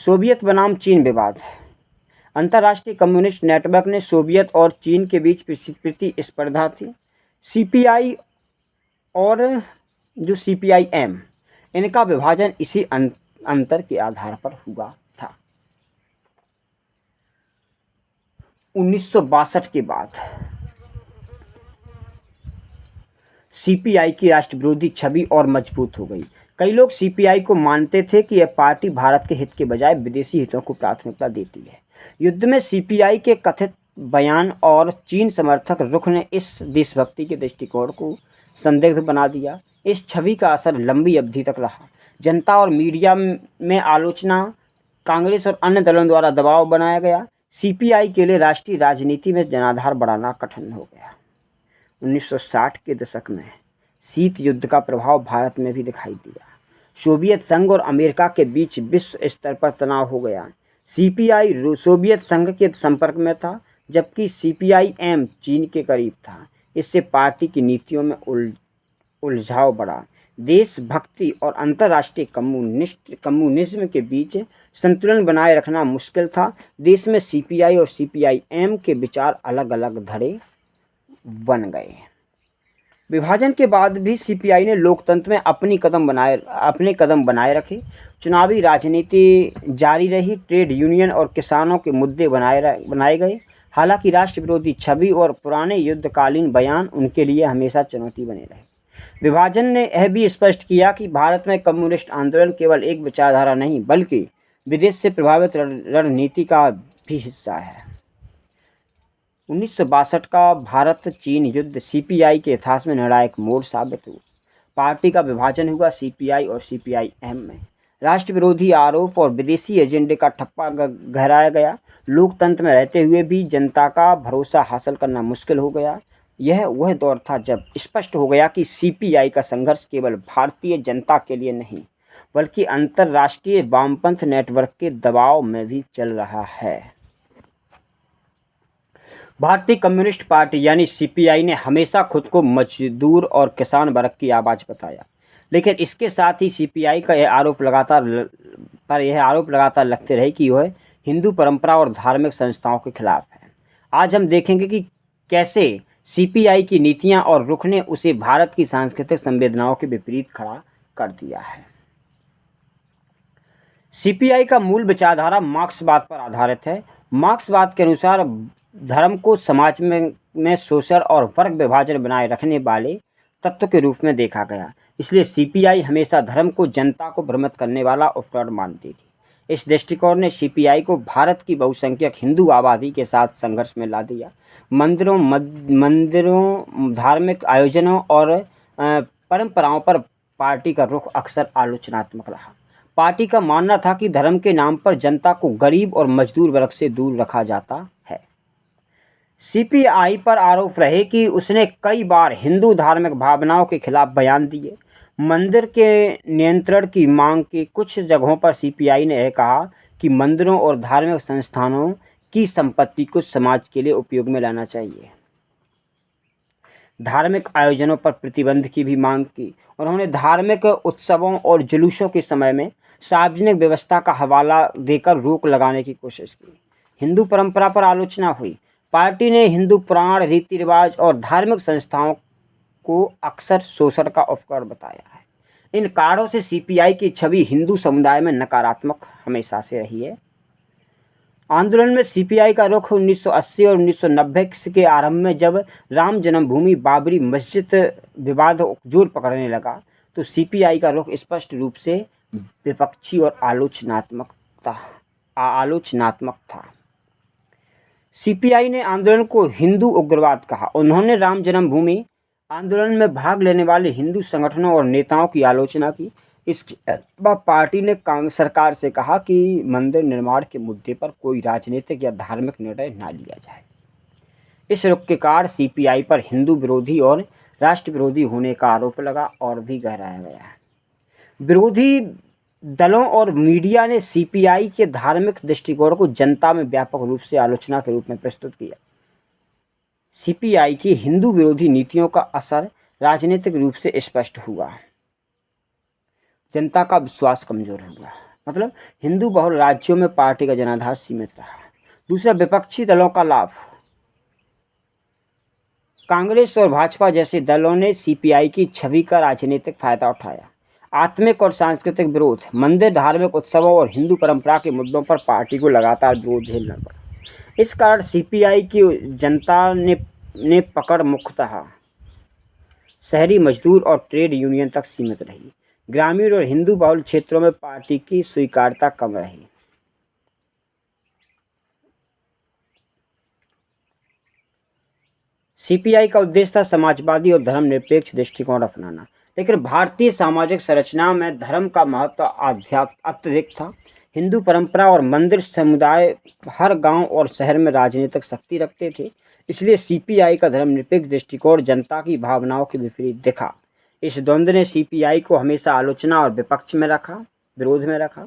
सोवियत बनाम चीन विवाद। अंतर्राष्ट्रीय कम्युनिस्ट नेटवर्क ने सोवियत और चीन के बीच प्रतिस्पर्धा थी। सीपीआई और जो सीपीआईएम, इनका विभाजन इसी अंतर के आधार पर हुआ था। 1962 के बाद सीपीआई की राष्ट्र विरोधी छवि और मजबूत हो गई। कई लोग सीपीआई को मानते थे कि यह पार्टी भारत के हित के बजाय विदेशी हितों को प्राथमिकता देती है। युद्ध में सीपीआई के कथित बयान और चीन समर्थक रुख ने इस देशभक्ति के दृष्टिकोण को संदिग्ध बना दिया। इस छवि का असर लंबी अवधि तक रहा। जनता और मीडिया में आलोचना, कांग्रेस और अन्य दलों द्वारा दबाव बनाया गया। सीपीआई के लिए राष्ट्रीय राजनीति में जनाधार बढ़ाना कठिन हो गया। 1960 के दशक में शीत युद्ध का प्रभाव भारत में भी दिखाई दिया। सोवियत संघ और अमेरिका के बीच विश्व स्तर पर तनाव हो गया। सीपीआई सोवियत संघ के संपर्क में था, जबकि सीपीआईएम चीन के करीब था। इससे पार्टी की नीतियों में उलझाव बढ़ा। देशभक्ति और अंतर्राष्ट्रीय कम्युनिज्म के बीच संतुलन बनाए रखना मुश्किल था। देश में सीपीआई और सीपीआईएम के विचार अलग अलग धड़े बन गए। विभाजन के बाद भी सीपीआई ने लोकतंत्र में अपने कदम बनाए रखे। चुनावी राजनीति जारी रही। ट्रेड यूनियन और किसानों के मुद्दे बनाए गए। हालांकि राष्ट्र विरोधी छवि और पुराने युद्धकालीन बयान उनके लिए हमेशा चुनौती बने रहे। विभाजन ने यह भी स्पष्ट किया कि भारत में कम्युनिस्ट आंदोलन केवल एक विचारधारा नहीं, बल्कि विदेश से प्रभावित रणनीति का भी हिस्सा है। 1962 का भारत चीन युद्ध सीपीआई के इतिहास में निर्णायक मोड़ साबित हुआ। पार्टी का विभाजन हुआ सीपीआई और सीपीआईएम में। राष्ट्र विरोधी आरोप और विदेशी एजेंडे का ठप्पा गहराया गया। लोकतंत्र में रहते हुए भी जनता का भरोसा हासिल करना मुश्किल हो गया। यह वह दौर था जब स्पष्ट हो गया कि सीपीआई का संघर्ष केवल भारतीय जनता के लिए नहीं, बल्कि अंतर्राष्ट्रीय वामपंथ नेटवर्क के दबाव में भी चल रहा है। भारतीय कम्युनिस्ट पार्टी यानी सीपीआई ने हमेशा खुद को मजदूर और किसान वर्ग की आवाज़ बताया, लेकिन इसके साथ ही सीपीआई का यह आरोप लगातार लगते रहे कि वह हिंदू परंपरा और धार्मिक संस्थाओं के खिलाफ है। आज हम देखेंगे कि कैसे सीपीआई की नीतियां और रुख ने उसे भारत की सांस्कृतिक संवेदनाओं के विपरीत खड़ा कर दिया है। सीपीआई का मूल विचारधारा मार्क्सवाद पर आधारित है। मार्क्सवाद के अनुसार धर्म को समाज में शोषण और वर्ग विभाजन बनाए रखने वाले तत्व के रूप में देखा गया। इसलिए सीपीआई हमेशा धर्म को जनता को भ्रमित करने वाला उपकरण मानती थी। इस दृष्टिकोण ने सीपीआई को भारत की बहुसंख्यक हिंदू आबादी के साथ संघर्ष में ला दिया। मंदिरों, धार्मिक आयोजनों और परंपराओं पर पार्टी का रुख अक्सर आलोचनात्मक रहा। पार्टी का मानना था कि धर्म के नाम पर जनता को गरीब और मजदूर वर्ग से दूर रखा जाता है। सीपीआई पर आरोप रहे कि उसने कई बार हिंदू धार्मिक भावनाओं के खिलाफ बयान दिए। मंदिर के नियंत्रण की मांग की कुछ जगहों पर सीपीआई ने यह कहा कि मंदिरों और धार्मिक संस्थानों की संपत्ति को समाज के लिए उपयोग में लाना चाहिए। धार्मिक आयोजनों पर प्रतिबंध की भी मांग की। उन्होंने धार्मिक उत्सवों और जुलूसों के समय में सार्वजनिक व्यवस्था का हवाला देकर रोक लगाने की कोशिश की। हिंदू परंपरा पर आलोचना हुई। पार्टी ने हिंदू पुराण, रीति रिवाज और धार्मिक संस्थाओं को अक्सर शोषण का उपकरण बताया है। इन कारणों से सीपीआई की छवि हिंदू समुदाय में नकारात्मक हमेशा से रही है। आंदोलन में सीपीआई का रुख 1980 और 1990 के आरंभ में जब राम जन्मभूमि बाबरी मस्जिद विवाद जोर पकड़ने लगा, तो सीपीआई का रुख स्पष्ट रूप से विपक्षी और आलोचनात्मक था। सीपीआई ने आंदोलन को हिंदू उग्रवाद कहा। उन्होंने राम जन्मभूमि आंदोलन में भाग लेने वाले हिंदू संगठनों और नेताओं की आलोचना की। इसके अलावा पार्टी ने सरकार से कहा कि मंदिर निर्माण के मुद्दे पर कोई राजनीतिक या धार्मिक निर्णय ना लिया जाए। इस रुख के कारण सीपीआई पर हिंदू विरोधी और राष्ट्र विरोधी होने का आरोप लगा और भी गहराया गया। विरोधी दलों और मीडिया ने सीपीआई के धार्मिक दृष्टिकोण को जनता में व्यापक रूप से आलोचना के रूप में प्रस्तुत किया। सीपीआई की हिंदू विरोधी नीतियों का असर राजनीतिक रूप से स्पष्ट हुआ। जनता का विश्वास कमजोर हुआ, मतलब हिंदू बहुल राज्यों में पार्टी का जनाधार सीमित रहा। दूसरा, विपक्षी दलों का लाभ। कांग्रेस और भाजपा जैसे दलों ने सीपीआई की छवि का राजनीतिक फायदा उठाया। आत्मिक और सांस्कृतिक विरोध, मंदिर, धार्मिक उत्सवों और हिंदू परंपरा के मुद्दों पर पार्टी को लगातार विरोध झेलना पड़ा। इस कारण सीपीआई की जनता ने पकड़ मुख्यतः शहरी मजदूर और ट्रेड यूनियन तक सीमित रही। ग्रामीण और हिंदू बहुल क्षेत्रों में पार्टी की स्वीकार्यता कम रही। सीपीआई का उद्देश्य था समाजवादी और धर्मनिरपेक्ष दृष्टिकोण अपनाना, लेकिन भारतीय सामाजिक संरचना में धर्म का महत्व अत्यधिक था। हिंदू परंपरा और मंदिर समुदाय हर गांव और शहर में राजनीतिक शक्ति रखते थे। इसलिए सीपीआई का धर्मनिरपेक्ष दृष्टिकोण जनता की भावनाओं के विपरीत दिखा। इस द्वंद्व ने सीपीआई को हमेशा आलोचना और विपक्ष में रखा, विरोध में रखा।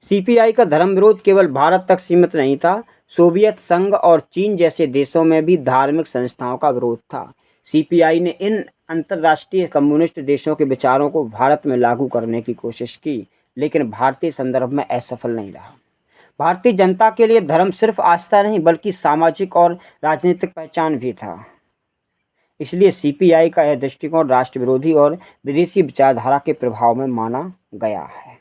सीपीआई का धर्म विरोध केवल भारत तक सीमित नहीं था। सोवियत संघ और चीन जैसे देशों में भी धार्मिक संस्थाओं का विरोध था। सीपीआई ने इन अंतर्राष्ट्रीय कम्युनिस्ट देशों के विचारों को भारत में लागू करने की कोशिश की, लेकिन भारतीय संदर्भ में असफल नहीं रहा। भारतीय जनता के लिए धर्म सिर्फ आस्था नहीं बल्कि सामाजिक और राजनीतिक पहचान भी था। इसलिए सीपीआई का यह दृष्टिकोण राष्ट्र विरोधी और विदेशी विचारधारा के प्रभाव में माना गया है।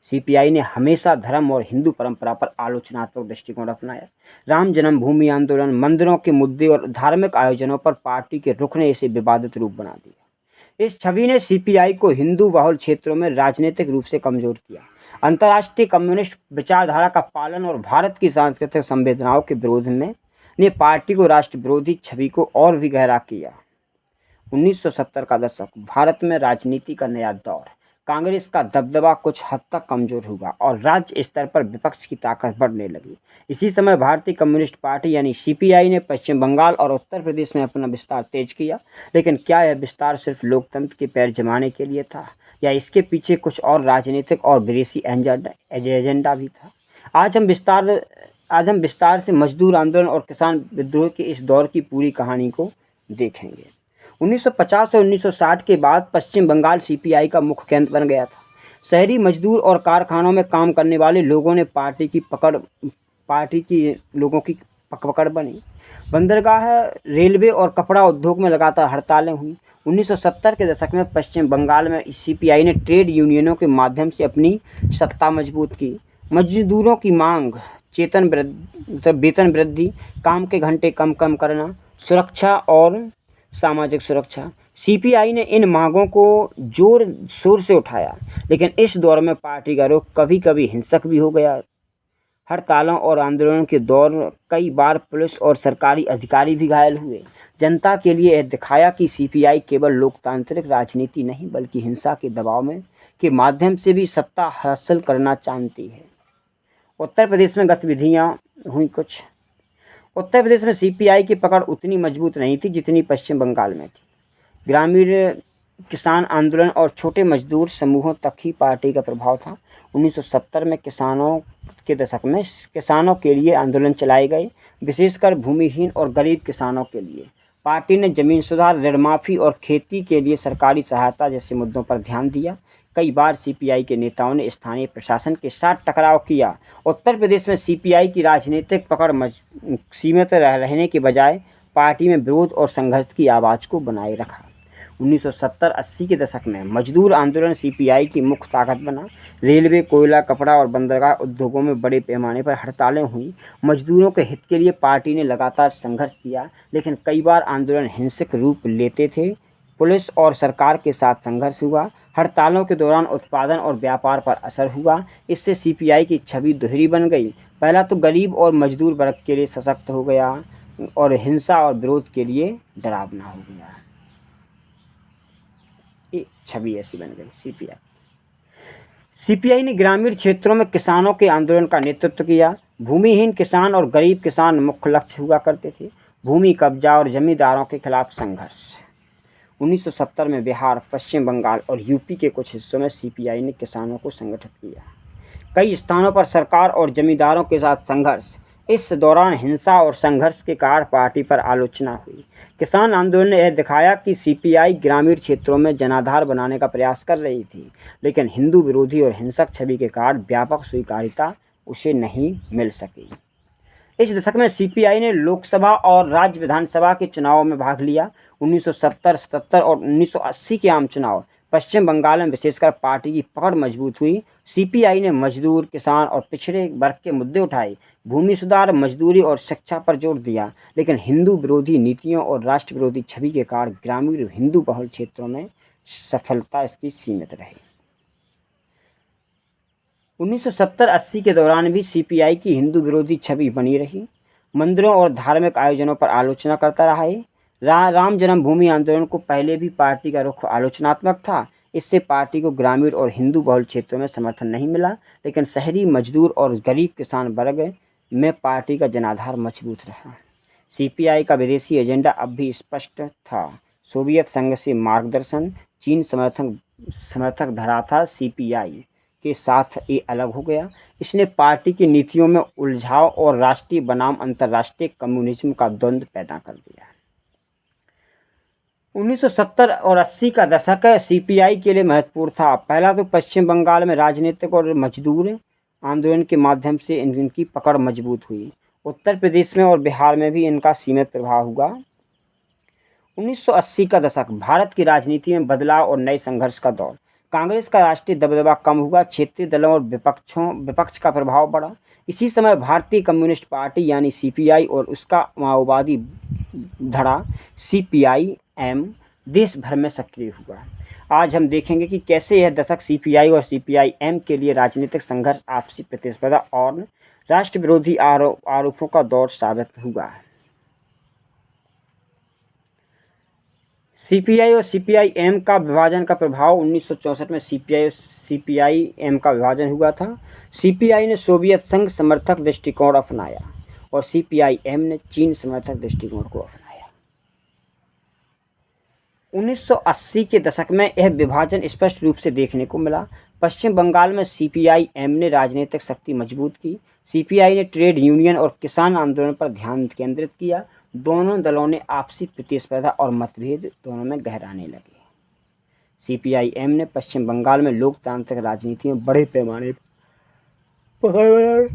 सीपीआई ने हमेशा धर्म और हिंदू परंपरा पर आलोचनात्मक दृष्टिकोण अपनाया। राम जन्मभूमि आंदोलन, मंदिरों के मुद्दे और धार्मिक आयोजनों पर पार्टी के रुख ने इसे विवादित रूप बना दिया। इस छवि ने सीपीआई को हिंदू बहुल क्षेत्रों में राजनीतिक रूप से कमजोर किया। अंतर्राष्ट्रीय कम्युनिस्ट विचारधारा का पालन और भारत की सांस्कृतिक संवेदनाओं के विरोध में ने पार्टी को राष्ट्र विरोधी छवि को और भी गहरा किया। 1970 का दशक, भारत में राजनीति का नया दौर। कांग्रेस का दबदबा कुछ हद तक कमजोर हुआ और राज्य स्तर पर विपक्ष की ताकत बढ़ने लगी। इसी समय भारतीय कम्युनिस्ट पार्टी यानी सीपीआई ने पश्चिम बंगाल और उत्तर प्रदेश में अपना विस्तार तेज किया। लेकिन क्या यह विस्तार सिर्फ लोकतंत्र के पैर जमाने के लिए था या इसके पीछे कुछ और राजनीतिक और विदेशी एजेंडा भी था? आज हम विस्तार से मजदूर आंदोलन और किसान विद्रोह के इस दौर की पूरी कहानी को देखेंगे। 1950 और 1960 के बाद पश्चिम बंगाल सीपीआई का मुख्य केंद्र बन गया था। शहरी मजदूर और कारखानों में काम करने वाले लोगों ने पार्टी की पकड़ बनी। बंदरगाह, रेलवे और कपड़ा उद्योग में लगातार हड़तालें हुई। 1970 के दशक में पश्चिम बंगाल में सीपीआई ने ट्रेड यूनियनों के माध्यम से अपनी सत्ता मजबूत की। मजदूरों की मांग, वेतन वृद्धि, काम के घंटे कम करना, सुरक्षा और सामाजिक सुरक्षा। सीपीआई ने इन मांगों को जोर शोर से उठाया, लेकिन इस दौर में पार्टी का रुख कभी कभी हिंसक भी हो गया। हड़तालों और आंदोलनों के दौर कई बार पुलिस और सरकारी अधिकारी भी घायल हुए। जनता के लिए यह दिखाया कि सीपीआई केवल लोकतांत्रिक राजनीति नहीं बल्कि हिंसा के दबाव में के माध्यम से भी सत्ता हासिल करना चाहती है। उत्तर प्रदेश में गतिविधियां हुई कुछ। उत्तर प्रदेश में सीपीआई की पकड़ उतनी मजबूत नहीं थी जितनी पश्चिम बंगाल में थी। ग्रामीण किसान आंदोलन और छोटे मजदूर समूहों तक ही पार्टी का प्रभाव था। 1970 में किसानों के दशक में किसानों के लिए आंदोलन चलाए गए, विशेषकर भूमिहीन और गरीब किसानों के लिए। पार्टी ने जमीन सुधार, ऋण माफ़ी और खेती के लिए सरकारी सहायता जैसे मुद्दों पर ध्यान दिया। कई बार सीपीआई के नेताओं ने स्थानीय प्रशासन के साथ टकराव किया। उत्तर प्रदेश में सीपीआई की राजनीतिक पकड़ सीमित रहने के बजाय पार्टी में विरोध और संघर्ष की आवाज़ को बनाए रखा। 1970-80 के दशक में मजदूर आंदोलन सीपीआई की मुख्य ताकत बना। रेलवे, कोयला, कपड़ा और बंदरगाह उद्योगों में बड़े पैमाने पर हड़तालें हुई। मजदूरों के हित के लिए पार्टी ने लगातार संघर्ष किया, लेकिन कई बार आंदोलन हिंसक रूप लेते थे। पुलिस और सरकार के साथ संघर्ष हुआ। हड़तालों के दौरान उत्पादन और व्यापार पर असर हुआ। इससे सीपीआई की छवि दोहरी बन गई। पहला तो गरीब और मजदूर वर्ग के लिए सशक्त हो गया और हिंसा और विरोध के लिए डरावना हो गया। ये छवि ऐसी बन गई सीपीआई। सीपीआई ने ग्रामीण क्षेत्रों में किसानों के आंदोलन का नेतृत्व किया। भूमिहीन किसान और गरीब किसान मुख्य लक्ष्य हुआ करते थे। भूमि कब्जा और जमींदारों के खिलाफ संघर्ष। 1970 में बिहार, पश्चिम बंगाल और यूपी के कुछ हिस्सों में सीपीआई ने किसानों को संगठित किया। कई स्थानों पर सरकार और जमींदारों के साथ संघर्ष। इस दौरान हिंसा और संघर्ष के कारण पार्टी पर आलोचना हुई। किसान आंदोलन ने यह दिखाया कि सीपीआई ग्रामीण क्षेत्रों में जनाधार बनाने का प्रयास कर रही थी, लेकिन हिंदू विरोधी और हिंसक छवि के कारण व्यापक स्वीकार्यता उसे नहीं मिल सकी। इस दशक में सीपीआई ने लोकसभा और राज्य विधानसभा के चुनावों में भाग लिया। 1970, 77 और 1980 के आम चुनाव पश्चिम बंगाल में विशेषकर पार्टी की पकड़ मजबूत हुई। सीपीआई ने मजदूर, किसान और पिछड़े वर्ग के मुद्दे उठाए। भूमि सुधार, मजदूरी और शिक्षा पर जोर दिया, लेकिन हिंदू विरोधी नीतियों और राष्ट्र विरोधी छवि के कारण ग्रामीण हिंदू बहुल क्षेत्रों में सफलता इसकी सीमित रही। 1970-80 के दौरान भी सीपीआई की हिंदू विरोधी छवि बनी रही। मंदिरों और धार्मिक आयोजनों पर आलोचना करता रहा है। राम जन्मभूमि आंदोलन को पहले भी पार्टी का रुख आलोचनात्मक था। इससे पार्टी को ग्रामीण और हिंदू बहुल क्षेत्रों में समर्थन नहीं मिला, लेकिन शहरी मजदूर और गरीब किसान वर्ग में पार्टी का जनाधार मजबूत रहा। सीपीआई का विदेशी एजेंडा अब भी स्पष्ट था। सोवियत संघ से मार्गदर्शन, चीन समर्थक धरा था। सीपीआई के साथ ये अलग हो गया। इसने पार्टी की नीतियों में उलझाव और राष्ट्रीय बनाम अंतर्राष्ट्रीय कम्युनिज्म का द्वंद्व पैदा कर दिया। 1970 और 80 का दशक सीपीआई के लिए महत्वपूर्ण था। पहला तो पश्चिम बंगाल में राजनीतिक और मजदूर आंदोलन के माध्यम से इनकी पकड़ मजबूत हुई। उत्तर प्रदेश में और बिहार में भी इनका सीमित प्रभाव हुआ। 1980 का दशक भारत की राजनीति में बदलाव और नए संघर्ष का दौर। कांग्रेस का राष्ट्रीय दबदबा कम हुआ, क्षेत्रीय दलों और विपक्ष का प्रभाव बढ़ा। इसी समय भारतीय कम्युनिस्ट पार्टी यानी सीपीआई और उसका माओवादी धड़ा सीपीआई-एम देश भर में सक्रिय हुआ। आज हम देखेंगे कि कैसे यह दशक सीपीआई और सीपीआई-एम के लिए राजनीतिक संघर्ष, आपसी प्रतिस्पर्धा और राष्ट्र विरोधी आरोपों का दौर साबित हुआ। सीपीआई और सीपीआई-एम का विभाजन का प्रभाव। 1964 में सीपीआई और सीपीआई-एम का विभाजन हुआ था। सीपीआई ने सोवियत संघ समर्थक दृष्टिकोण अपनाया और सीपीआई-एम ने चीन समर्थक दृष्टिकोण को अपनाया। 1980 के दशक में यह विभाजन स्पष्ट रूप से देखने को मिला। पश्चिम बंगाल में सीपीआई-एम ने राजनीतिक शक्ति मजबूत की। सीपीआई ने ट्रेड यूनियन और किसान आंदोलन पर ध्यान केंद्रित किया। दोनों दलों ने आपसी प्रतिस्पर्धा और मतभेद दोनों में गहराने लगे। सीपीआई-एम ने पश्चिम बंगाल में लोकतांत्रिक राजनीति में बड़े पैमाने पर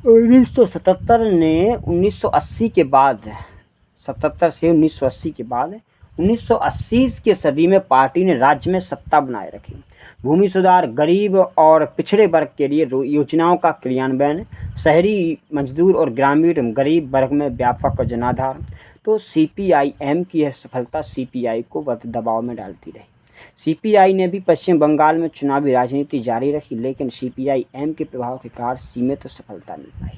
1977 ने 1980 के बाद 77 से 1980 के बाद 1980 के सदी में पार्टी ने राज्य में सत्ता बनाए रखी। भूमि सुधार, गरीब और पिछड़े वर्ग के लिए योजनाओं का क्रियान्वयन, शहरी मजदूर और ग्रामीण गरीब वर्ग में व्यापक जनाधार। तो सीपीआई-एम की यह सफलता सीपीआई को दबाव में डालती रही। सीपीआई ने भी पश्चिम बंगाल में चुनावी राजनीति जारी रखी, लेकिन सीपीआई-एम के प्रभाव के कारण सीमित सफलता मिल पाई।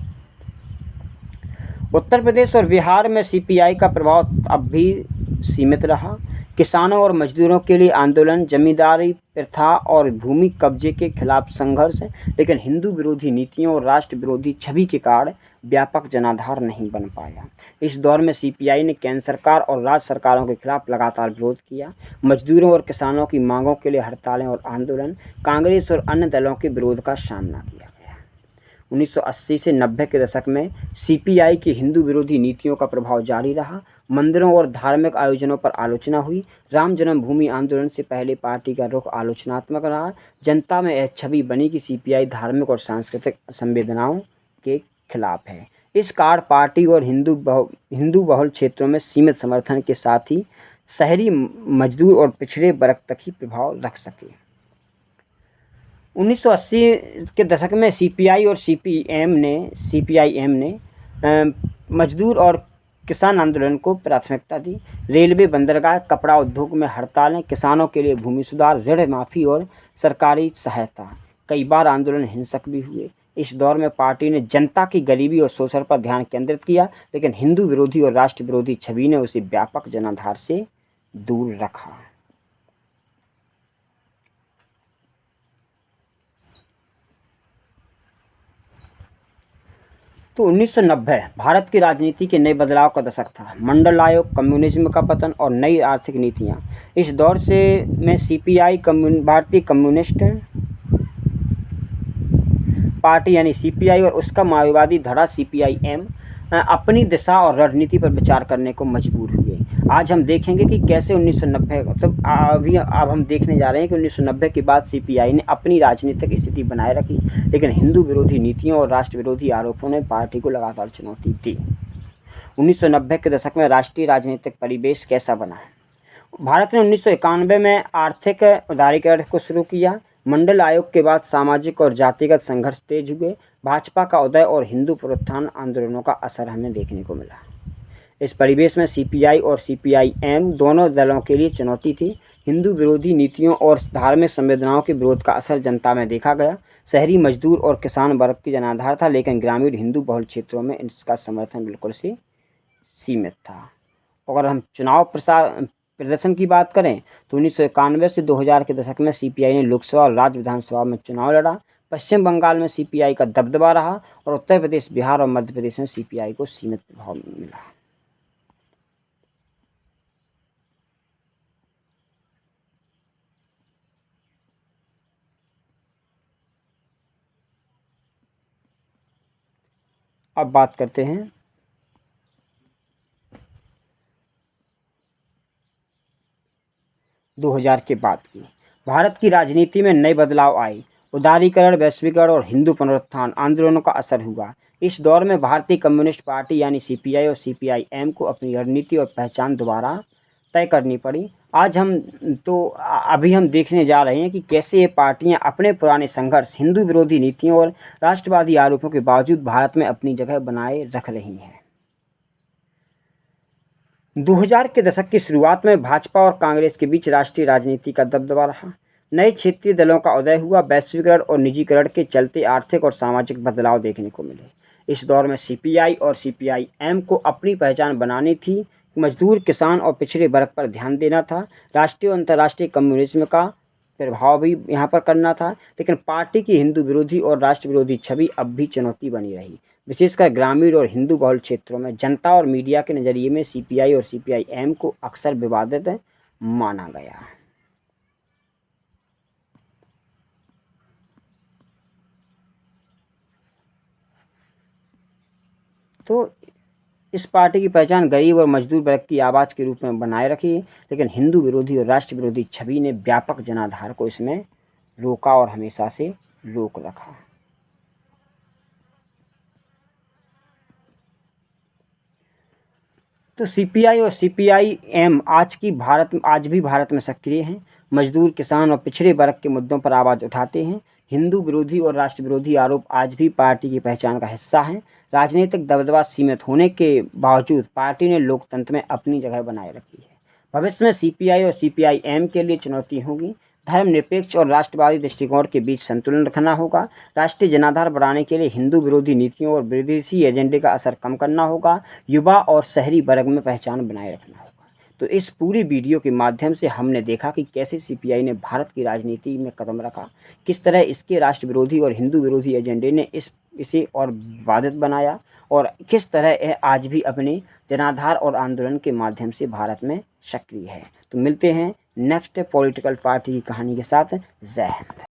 उत्तर प्रदेश और बिहार में सीपीआई का प्रभाव अब भी सीमित रहा। किसानों और मजदूरों के लिए आंदोलन, जमींदारी प्रथा और भूमि कब्जे के खिलाफ संघर्ष, लेकिन हिंदू विरोधी नीतियों और राष्ट्र विरोधी छवि के कारण व्यापक जनाधार नहीं बन पाया। इस दौर में सीपीआई ने केंद्र सरकार और राज्य सरकारों के खिलाफ लगातार विरोध किया। मजदूरों और किसानों की मांगों के लिए हड़तालें और आंदोलन, कांग्रेस और अन्य दलों के विरोध का सामना किया गया। 1980 से 90 के दशक में सीपीआई की हिंदू विरोधी नीतियों का प्रभाव जारी रहा। मंदिरों और धार्मिक आयोजनों पर आलोचना हुई। राम जन्मभूमि आंदोलन से पहले पार्टी का रुख आलोचनात्मक रहा। जनता में यह छवि बनी कि सीपीआई धार्मिक और सांस्कृतिक संवेदनाओं के खिलाफ है। इस कारण पार्टी और हिंदू बहुल क्षेत्रों में सीमित समर्थन के साथ ही शहरी मजदूर और पिछड़े वर्ग तक ही प्रभाव रख सके। 1980 के दशक में सीपीआई और सीपीआई-एम ने मजदूर और किसान आंदोलन को प्राथमिकता दी। रेलवे, बंदरगाह, कपड़ा उद्योग में हड़तालें, किसानों के लिए भूमि सुधार, ऋण माफ़ी और सरकारी सहायता। कई बार आंदोलन हिंसक भी हुए। इस दौर में पार्टी ने जनता की गरीबी और शोषण पर ध्यान केंद्रित किया, लेकिन हिंदू विरोधी और राष्ट्र विरोधी छवि ने उसे व्यापक जनाधार से दूर रखा। तो 1990 भारत की राजनीति के नए बदलाव का दशक था। मंडल आयोग, कम्युनिज्म का पतन और नई आर्थिक नीतियाँ। इस दौर से में सीपीआई भारतीय कम्युनिस्ट पार्टी यानी सीपीआई और उसका माओवादी धड़ा सीपीआईएम अपनी दिशा और रणनीति पर विचार करने को मजबूर हुए। आज हम देखेंगे कि कैसे 1990 मतलब अब हम देखने जा रहे हैं कि 1990 के बाद सीपीआई ने अपनी राजनीतिक स्थिति बनाए रखी, लेकिन हिंदू विरोधी नीतियों और राष्ट्र विरोधी आरोपों ने पार्टी को लगातार चुनौती दी। 1990 के दशक में राष्ट्रीय राजनीतिक परिवेश कैसा बना? भारत ने 1991 में आर्थिक उदारीकरण को शुरू किया। मंडल आयोग के बाद सामाजिक और जातिगत संघर्ष तेज हुए। भाजपा का उदय और हिंदू पुनरुत्थान आंदोलनों का असर हमें देखने को मिला। इस परिवेश में सीपीआई और सीपीआईएम दोनों दलों के लिए चुनौती थी। हिंदू विरोधी नीतियों और धार्मिक संवेदनाओं के विरोध का असर जनता में देखा गया। शहरी मजदूर और किसान वर्ग की जनाधार था, लेकिन ग्रामीण हिंदू बहुल क्षेत्रों में इसका समर्थन बिल्कुल से सीमित था। अगर हम चुनाव प्रदर्शन की बात करें तो 1991 से 2000 के दशक में सीपीआई ने लोकसभा और राज्य विधानसभा में चुनाव लड़ा। पश्चिम बंगाल में सीपीआई का दबदबा रहा और उत्तर प्रदेश, बिहार और मध्य प्रदेश में सीपीआई को सीमित प्रभाव मिला। अब बात करते हैं 2000 के बाद की। भारत की राजनीति में नए बदलाव आए। उदारीकरण, वैश्वीकरण और हिंदू पुनरुत्थान आंदोलनों का असर हुआ। इस दौर में भारतीय कम्युनिस्ट पार्टी यानी सीपीआई और सीपीआईएम को अपनी रणनीति और पहचान दोबारा तय करनी पड़ी। अभी हम देखने जा रहे हैं कि कैसे ये पार्टियां अपने पुराने संघर्ष, हिंदू विरोधी नीतियों और राष्ट्रवादी आरोपों के बावजूद भारत में अपनी जगह बनाए रख रही हैं। 2000 के दशक की शुरुआत में भाजपा और कांग्रेस के बीच राष्ट्रीय राजनीति का दबदबा रहा। नए क्षेत्रीय दलों का उदय हुआ। वैश्वीकरण और निजीकरण के चलते आर्थिक और सामाजिक बदलाव देखने को मिले। इस दौर में सीपीआई और सीपीआईएम को अपनी पहचान बनानी थी। मजदूर, किसान और पिछड़े वर्ग पर ध्यान देना था। राष्ट्रीय और अंतर्राष्ट्रीय कम्युनिज्म का प्रभाव भी यहाँ पर करना था, लेकिन पार्टी की हिंदू विरोधी और राष्ट्र विरोधी छवि अब भी चुनौती बनी रही। विशेषकर ग्रामीण और हिंदू बहुल क्षेत्रों में जनता और मीडिया के नज़रिए में सीपीआई और सीपीआईएम को अक्सर विवादित माना गया। तो इस पार्टी की पहचान गरीब और मजदूर वर्ग की आवाज़ के रूप में बनाए रखी, लेकिन हिंदू विरोधी और राष्ट्र विरोधी छवि ने व्यापक जनाधार को इसमें रोका और हमेशा से रोक रखा। तो सीपीआई और सीपीआईएम आज भी भारत में सक्रिय हैं। मजदूर, किसान और पिछड़े वर्ग के मुद्दों पर आवाज़ उठाते हैं। हिंदू विरोधी और राष्ट्र विरोधी आरोप आज भी पार्टी की पहचान का हिस्सा हैं। राजनीतिक दबदबा सीमित होने के बावजूद पार्टी ने लोकतंत्र में अपनी जगह बनाए रखी है। भविष्य में सीपीआई और सीपीआईएम के लिए चुनौती होगी। धर्मनिरपेक्ष और राष्ट्रवादी दृष्टिकोण के बीच संतुलन रखना होगा। राष्ट्रीय जनाधार बढ़ाने के लिए हिंदू विरोधी नीतियों और विदेशी एजेंडे का असर कम करना होगा। युवा और शहरी वर्ग में पहचान बनाए रखना होगा। तो इस पूरी वीडियो के माध्यम से हमने देखा कि कैसे सीपीआई ने भारत की राजनीति में कदम रखा, किस तरह इसके राष्ट्र विरोधी और हिंदू विरोधी एजेंडे ने इसे और बाधित बनाया, और किस तरह यह आज भी अपने जनाधार और आंदोलन के माध्यम से भारत में सक्रिय है। तो मिलते हैं नेक्स्ट पॉलिटिकल पार्टी की कहानी के साथ। जय हिंद।